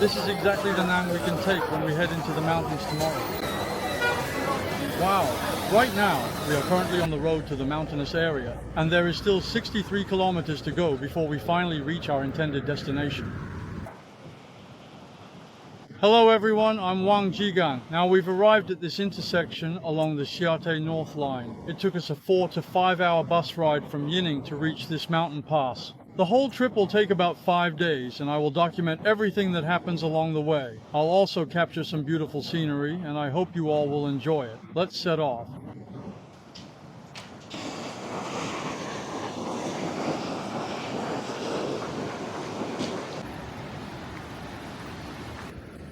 This is exactly the nang we can take when we head into the mountains tomorrow. Wow, right now we are currently on the road to the mountainous area, and there is still 63 kilometers to go before we finally reach our intended destination. Hello everyone, I'm Wang Jigang. Now we've arrived at this intersection along the Xiate North Line. It took us a 4 to 5 hour bus ride from Yining to reach this mountain pass. The whole trip will take about 5 days, and I will document everything that happens along the way. I'll also capture some beautiful scenery, and I hope you all will enjoy it. Let's set off.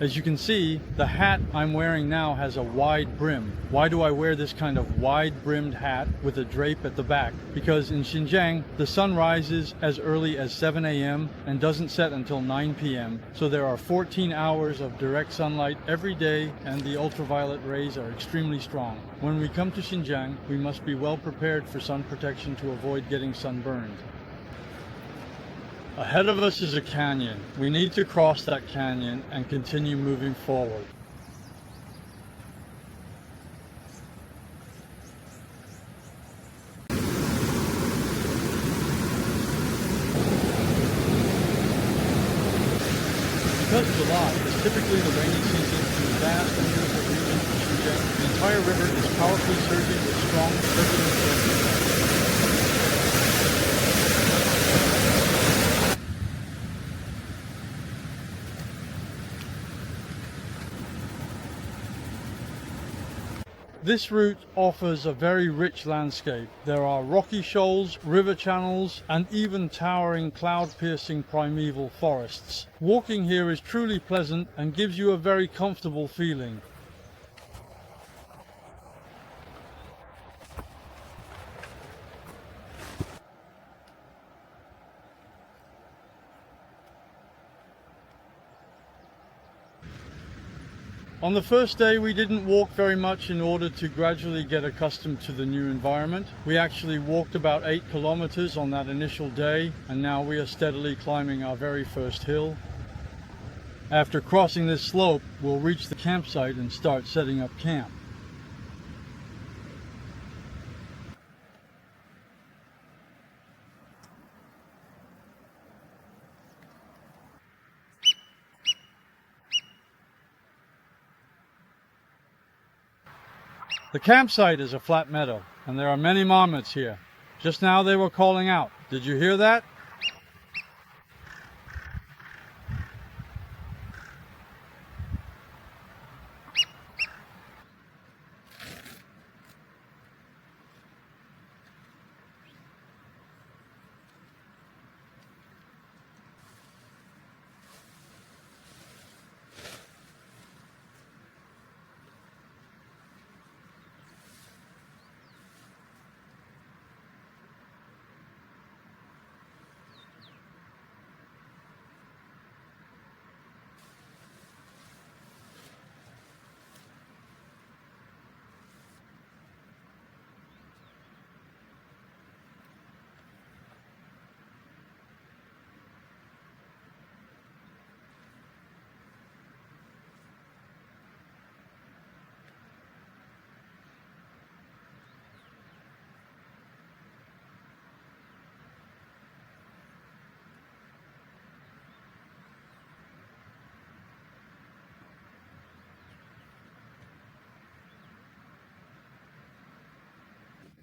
As you can see, the hat I'm wearing now has a wide brim. Why do I wear this kind of wide-brimmed hat with a drape at the back? Because in Xinjiang, the sun rises as early as 7 a.m. and doesn't set until 9 p.m. So there are 14 hours of direct sunlight every day, and the ultraviolet rays are extremely strong. When we come to Xinjiang, we must be well prepared for sun protection to avoid getting sunburned. Ahead of us is a canyon. We need to cross that canyon and continue moving forward. Because July is typically the rainy season in the vast and beautiful region of Xinjiang, the entire river is powerfully surging with strong, turbulent winds. This route offers a very rich landscape. There are rocky shoals, river channels, and even towering cloud-piercing primeval forests. Walking here is truly pleasant and gives you a very comfortable feeling. On the first day, we didn't walk very much in order to gradually get accustomed to the new environment. We actually walked about 8 kilometers on that initial day, and now we are steadily climbing our very first hill. After crossing this slope, we'll reach the campsite and start setting up camp. The campsite is a flat meadow, and there are many marmots here. Just now they were calling out. Did you hear that?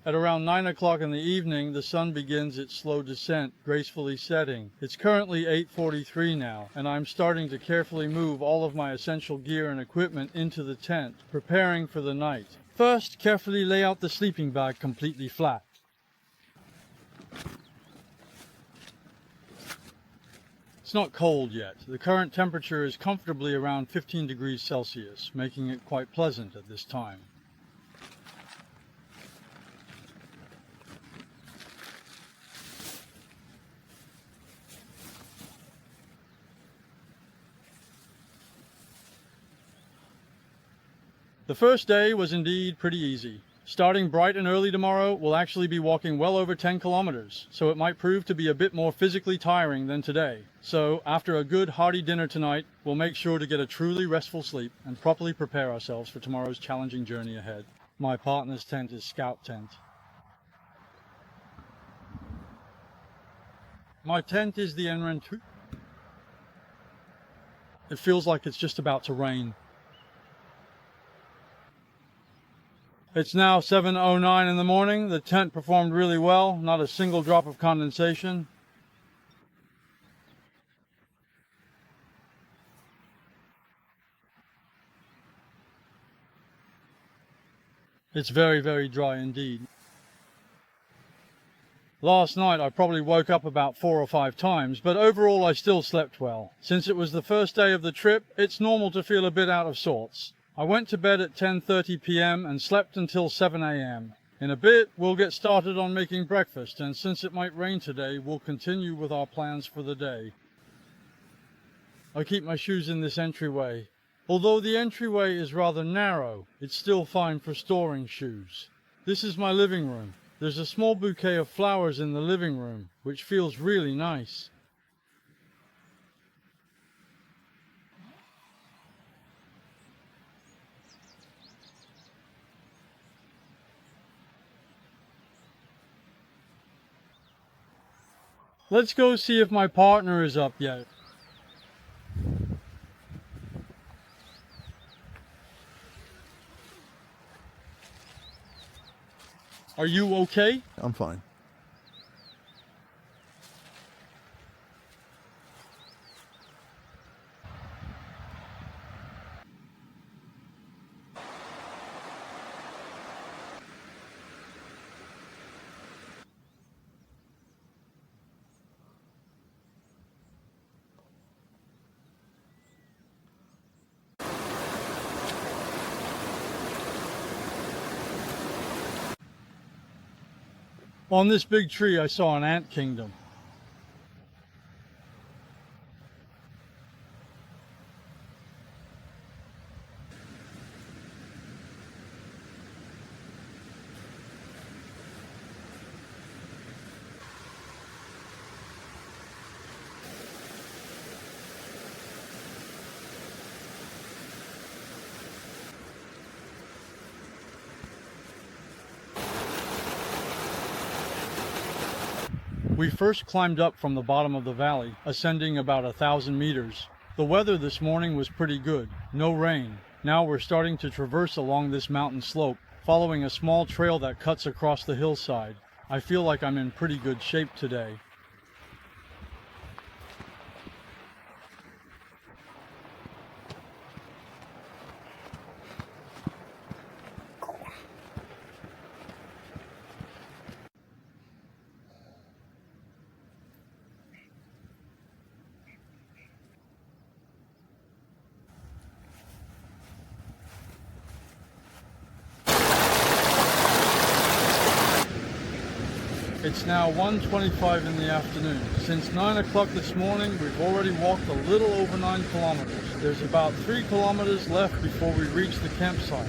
At around 9 o'clock in the evening, the sun begins its slow descent, gracefully setting. It's currently 8:43 now, and I'm starting to carefully move all of my essential gear and equipment into the tent, preparing for the night. First, carefully lay out the sleeping bag completely flat. It's not cold yet. The current temperature is comfortably around 15 degrees Celsius, making it quite pleasant at this time. The first day was indeed pretty easy. Starting bright and early tomorrow, we'll actually be walking well over 10 kilometers, so it might prove to be a bit more physically tiring than today. So, after a good hearty dinner tonight, we'll make sure to get a truly restful sleep and properly prepare ourselves for tomorrow's challenging journey ahead. My partner's tent is Scout Tent. My tent is the Enrentu. It feels like it's just about to rain. It's now 7:09 in the morning. The tent performed really well, not a single drop of condensation. It's very, very dry indeed. Last night I probably woke up about 4 or 5 times, but overall I still slept well. Since it was the first day of the trip, it's normal to feel a bit out of sorts. I went to bed at 10:30 p.m. and slept until 7 a.m. In a bit, we'll get started on making breakfast, and since it might rain today, we'll continue with our plans for the day. I keep my shoes in this entryway. Although the entryway is rather narrow, it's still fine for storing shoes. This is my living room. There's a small bouquet of flowers in the living room, which feels really nice. Let's go see if my partner is up yet. Are you okay? I'm fine. On this big tree I saw an ant kingdom. We first climbed up from the bottom of the valley, ascending about 1,000 meters. The weather this morning was pretty good, no rain. Now we're starting to traverse along this mountain slope, following a small trail that cuts across the hillside. I feel like I'm in pretty good shape today. It's now 1:25 in the afternoon. Since 9 o'clock this morning, we've already walked a little over 9 kilometers. There's about 3 kilometers left before we reach the campsite.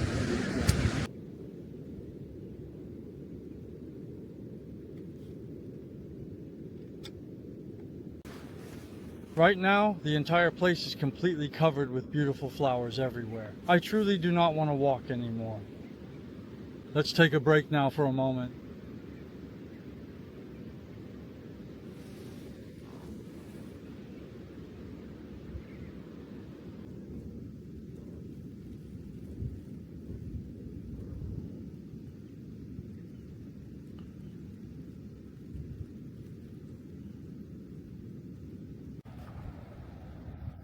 Right now, the entire place is completely covered with beautiful flowers everywhere. I truly do not want to walk anymore. Let's take a break now for a moment.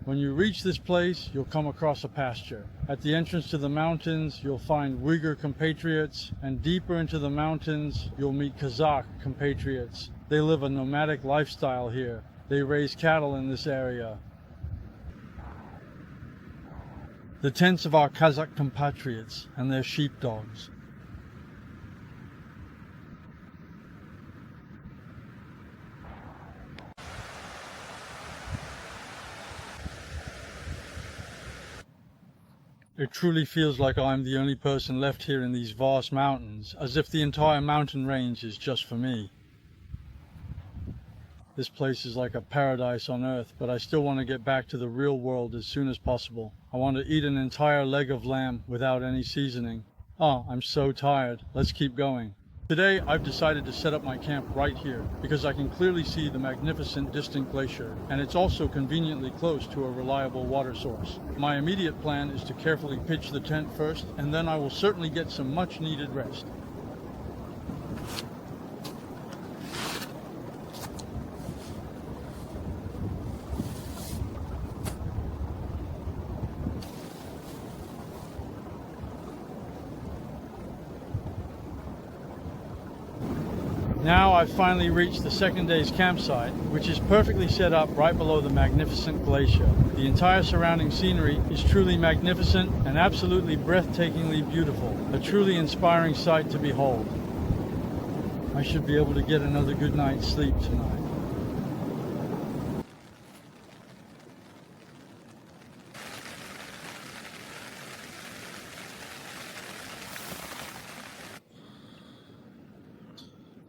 When you reach this place, you'll come across a pasture. At the entrance to the mountains, you'll find Uyghur compatriots, and deeper into the mountains, you'll meet Kazakh compatriots. They live a nomadic lifestyle here. They raise cattle in this area. The tents of our Kazakh compatriots and their sheepdogs. It truly feels like I'm the only person left here in these vast mountains, as if the entire mountain range is just for me. This place is like a paradise on earth, but I still want to get back to the real world as soon as possible. I want to eat an entire leg of lamb without any seasoning. Oh, I'm so tired. Let's keep going. Today, I've decided to set up my camp right here because I can clearly see the magnificent distant glacier, and it's also conveniently close to a reliable water source. My immediate plan is to carefully pitch the tent first, and then I will certainly get some much needed rest. Now I've finally reached the second day's campsite, which is perfectly set up right below the magnificent glacier. The entire surrounding scenery is truly magnificent and absolutely breathtakingly beautiful, a truly inspiring sight to behold. I should be able to get another good night's sleep tonight.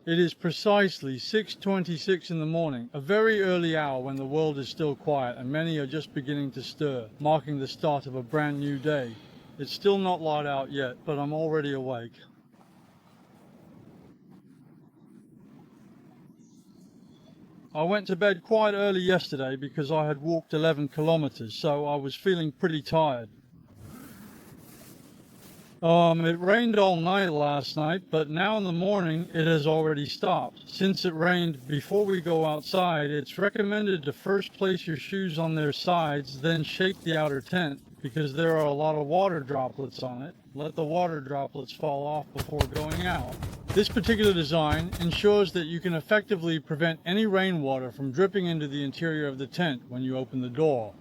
It is precisely 6:26 in the morning, a very early hour when the world is still quiet and many are just beginning to stir, marking the start of a brand new day. It's still not light out yet, but I'm already awake. I went to bed quite early yesterday because I had walked 11 kilometers, so I was feeling pretty tired. It rained all night last night, but now in the morning it has already stopped. Since it rained before we go outside, it's recommended to first place your shoes on their sides, then shake the outer tent because there are a lot of water droplets on it. Let the water droplets fall off before going out. This particular design ensures that you can effectively prevent any rainwater from dripping into the interior of the tent when you open the door.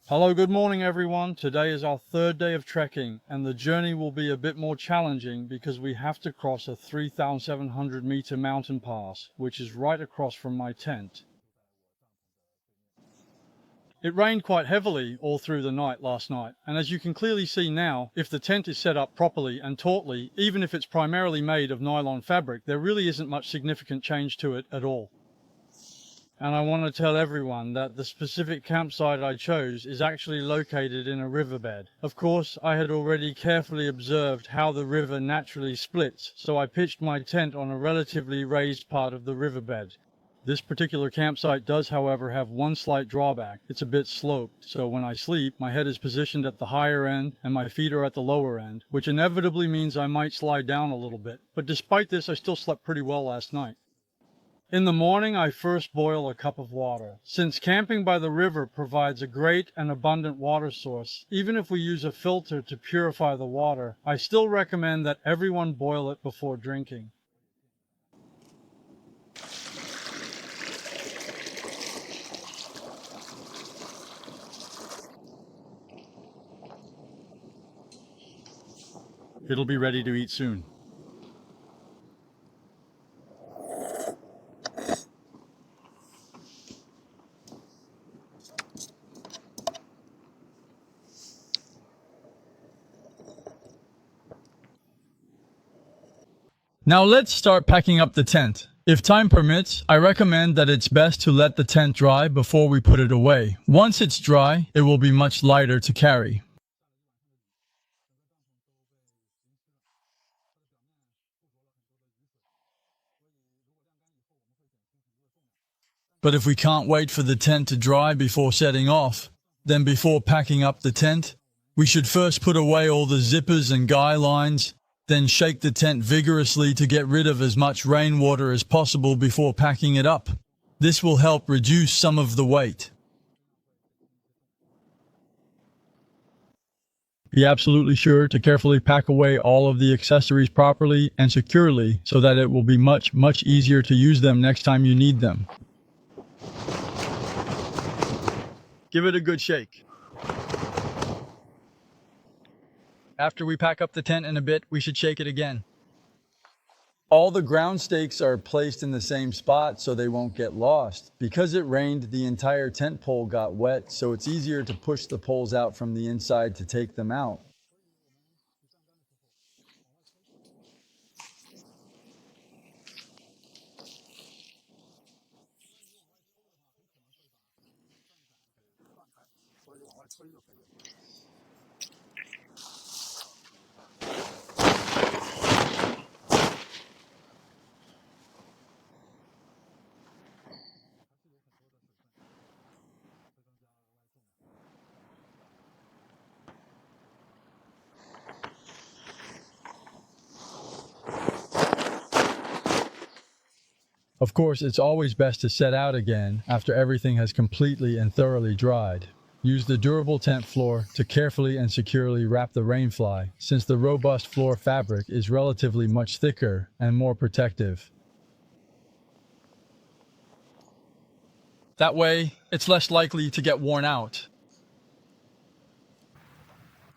Hello, good morning everyone. Today is our third day of trekking and the journey will be a bit more challenging because we have to cross a 3,700 meter mountain pass, which is right across from my tent. It rained quite heavily all through the night last night, and as you can clearly see now, if the tent is set up properly and tautly, even if it's primarily made of nylon fabric, there really isn't much significant change to it at all. And I want to tell everyone that the specific campsite I chose is actually located in a riverbed. Of course, I had already carefully observed how the river naturally splits, so I pitched my tent on a relatively raised part of the riverbed. This particular campsite does, however, have one slight drawback. It's a bit sloped, so when I sleep, my head is positioned at the higher end and my feet are at the lower end, which inevitably means I might slide down a little bit. But despite this, I still slept pretty well last night. In the morning, I first boil a cup of water. Since camping by the river provides a great and abundant water source, even if we use a filter to purify the water, I still recommend that everyone boil it before drinking. It'll be ready to eat soon. Now let's start packing up the tent. If time permits, I recommend that it's best to let the tent dry before we put it away. Once it's dry, it will be much lighter to carry. But if we can't wait for the tent to dry before setting off, then before packing up the tent, we should first put away all the zippers and guy lines, then shake the tent vigorously to get rid of as much rainwater as possible before packing it up. This will help reduce some of the weight. Be absolutely sure to carefully pack away all of the accessories properly and securely so that it will be much easier to use them next time you need them. Give it a good shake. After we pack up the tent in a bit, we should shake it again. All the ground stakes are placed in the same spot so they won't get lost. Because it rained, the entire tent pole got wet, so it's easier to push the poles out from the inside to take them out. Of course, it's always best to set out again after everything has completely and thoroughly dried. Use the durable tent floor to carefully and securely wrap the rainfly, since the robust floor fabric is relatively much thicker and more protective. That way, it's less likely to get worn out.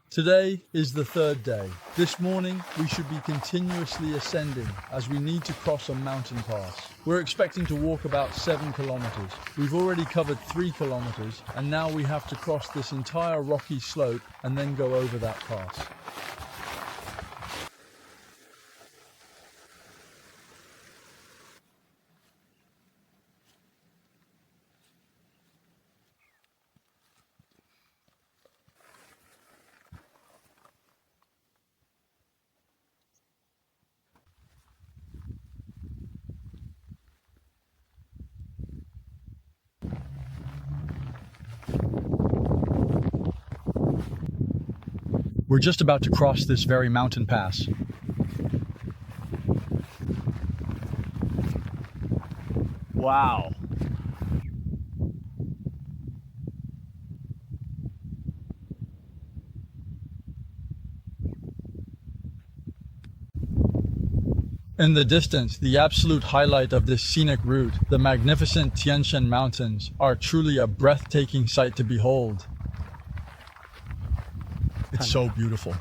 Today is the third day. This morning, we should be continuously ascending as we need to cross a mountain pass. We're expecting to walk about 7 kilometers. We've already covered 3 kilometers, and now we have to cross this entire rocky slope and then go over that pass. We're just about to cross this very mountain pass. Wow. In the distance, the absolute highlight of this scenic route, the magnificent Tian Shan Mountains, are truly a breathtaking sight to behold. It's so beautiful.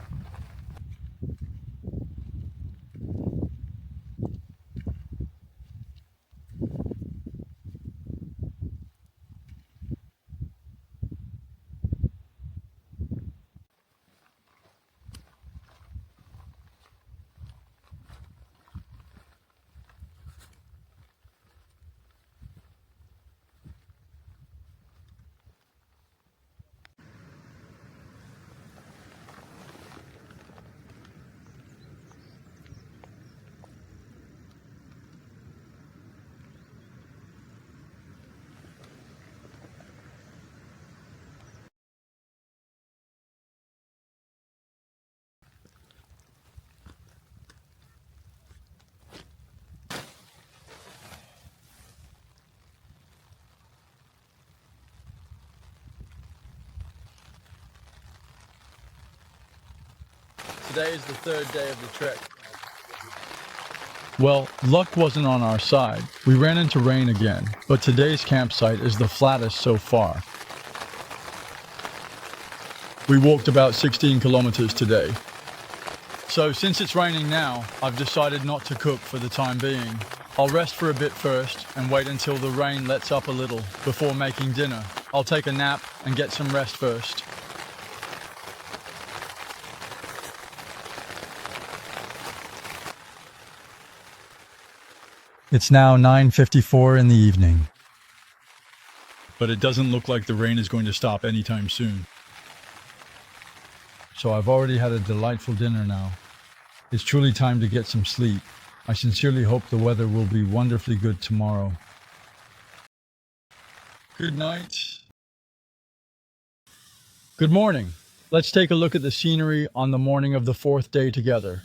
Today is the third day of the trek. Well, luck wasn't on our side. We ran into rain again, but today's campsite is the flattest so far. We walked about 16 kilometers today. So since it's raining now, I've decided not to cook for the time being. I'll rest for a bit first and wait until the rain lets up a little before making dinner. I'll take a nap and get some rest first. It's now 9:54 in the evening. But it doesn't look like the rain is going to stop anytime soon. So I've already had a delightful dinner now. It's truly time to get some sleep. I sincerely hope the weather will be wonderfully good tomorrow. Good night. Good morning. Let's take a look at the scenery on the morning of the fourth day together.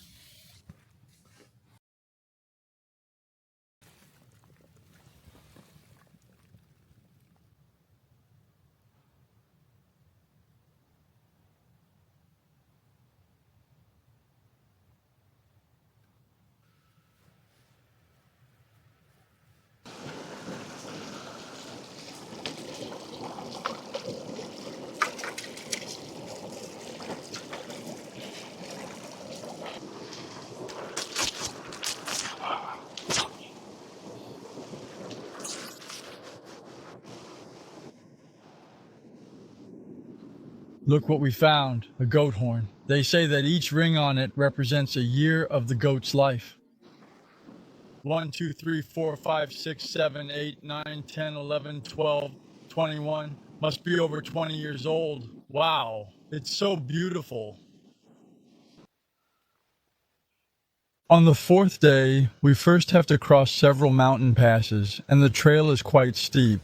Look what we found, a goat horn. They say that each ring on it represents a year of the goat's life. 1, 2, 3, 4, 5, 6, 7, 8, 9, 10, 11, 12, 21. Must be over 20 years old. Wow, it's so beautiful. On the fourth day, we first have to cross several mountain passes, and the trail is quite steep.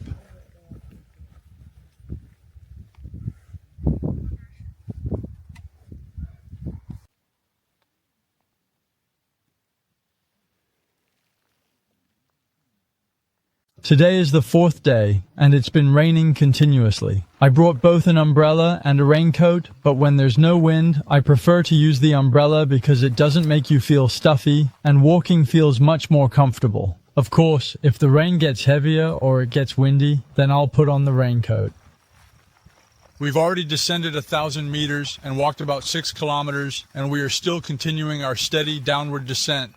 Today is the fourth day, and it's been raining continuously. I brought both an umbrella and a raincoat, but when there's no wind, I prefer to use the umbrella because it doesn't make you feel stuffy, and walking feels much more comfortable. Of course, if the rain gets heavier or it gets windy, then I'll put on the raincoat. We've already descended 1,000 meters and walked about 6 kilometers, and we are still continuing our steady downward descent.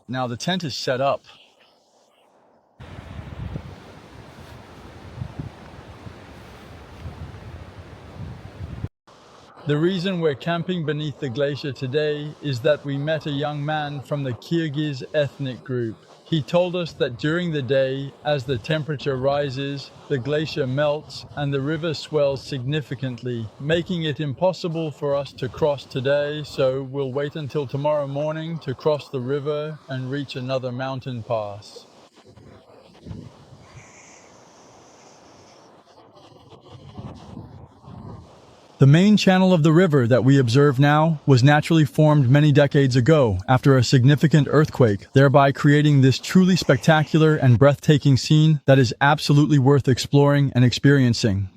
Now the tent is set up. The reason we're camping beneath the glacier today is that we met a young man from the Kirgiz ethnic group. He told us that during the day, as the temperature rises, the glacier melts and the river swells significantly, making it impossible for us to cross today, so we'll wait until tomorrow morning to cross the river and reach another mountain pass. The main channel of the river that we observe now was naturally formed many decades ago after a significant earthquake, thereby creating this truly spectacular and breathtaking scene that is absolutely worth exploring and experiencing.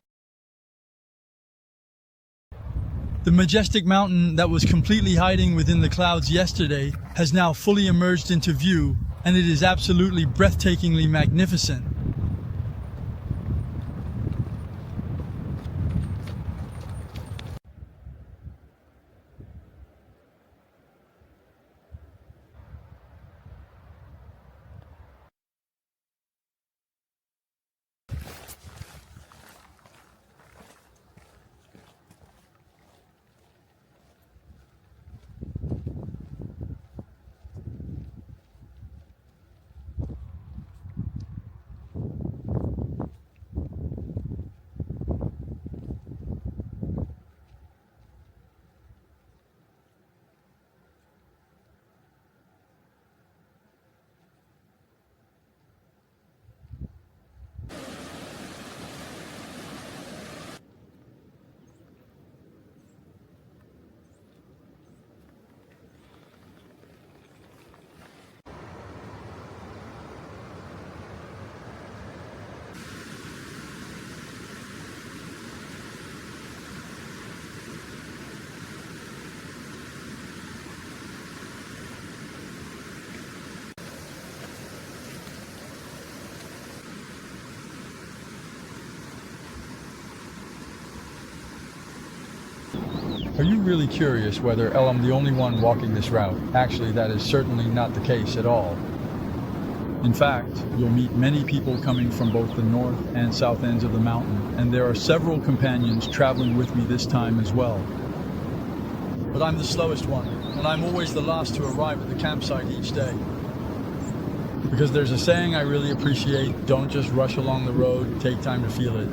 The majestic mountain that was completely hiding within the clouds yesterday has now fully emerged into view, and it is absolutely breathtakingly magnificent. Are you really curious whether I'm the only one walking this route? Actually, that is certainly not the case at all. In fact, you'll meet many people coming from both the north and south ends of the mountain, and there are several companions traveling with me this time as well. But I'm the slowest one, and I'm always the last to arrive at the campsite each day. Because there's a saying I really appreciate: don't just rush along the road, take time to feel it.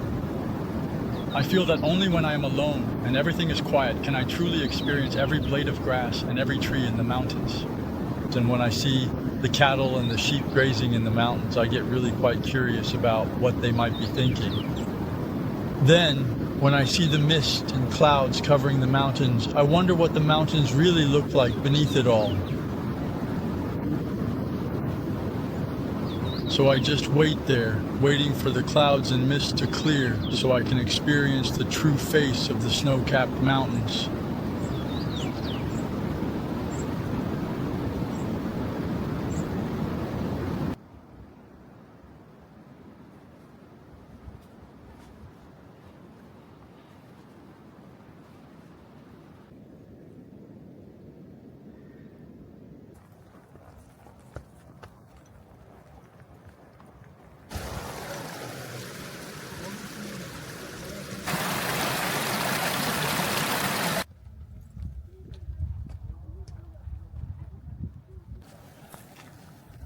I feel that only when I am alone and everything is quiet can I truly experience every blade of grass and every tree in the mountains. And when I see the cattle and the sheep grazing in the mountains, I get really quite curious about what they might be thinking. Then, when I see the mist and clouds covering the mountains, I wonder what the mountains really look like beneath it all. So I just wait there, waiting for the clouds and mist to clear so I can experience the true face of the snow-capped mountains.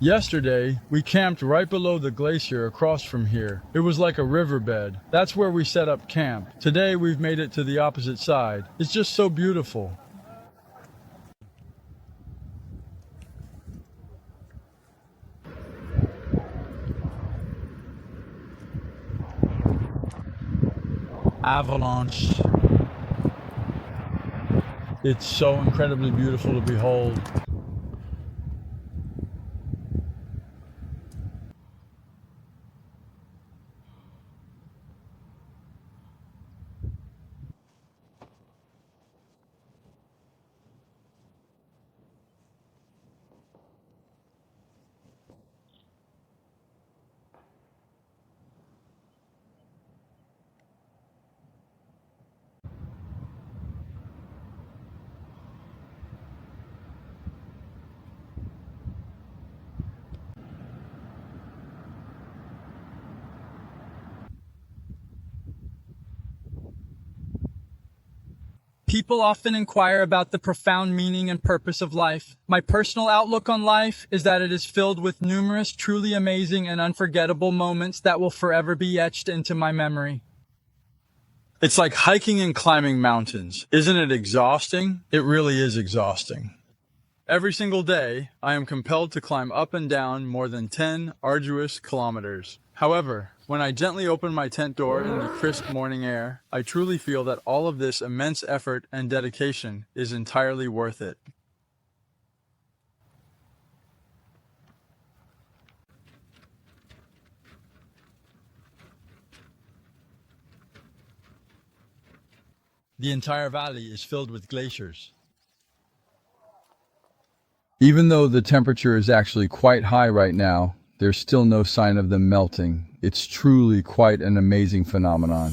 Yesterday, we camped right below the glacier across from here. It was like a riverbed. That's where we set up camp. Today, we've made it to the opposite side. It's just so beautiful. Avalanche. It's so incredibly beautiful to behold. People often inquire about the profound meaning and purpose of life. My personal outlook on life is that it is filled with numerous truly amazing and unforgettable moments that will forever be etched into my memory. It's like hiking and climbing mountains. Isn't it exhausting? It really is exhausting. Every single day, I am compelled to climb up and down more than 10 arduous kilometers. However, when I gently open my tent door in the crisp morning air, I truly feel that all of this immense effort and dedication is entirely worth it. The entire valley is filled with glaciers. Even though the temperature is actually quite high right now, there's still no sign of them melting. It's truly quite an amazing phenomenon.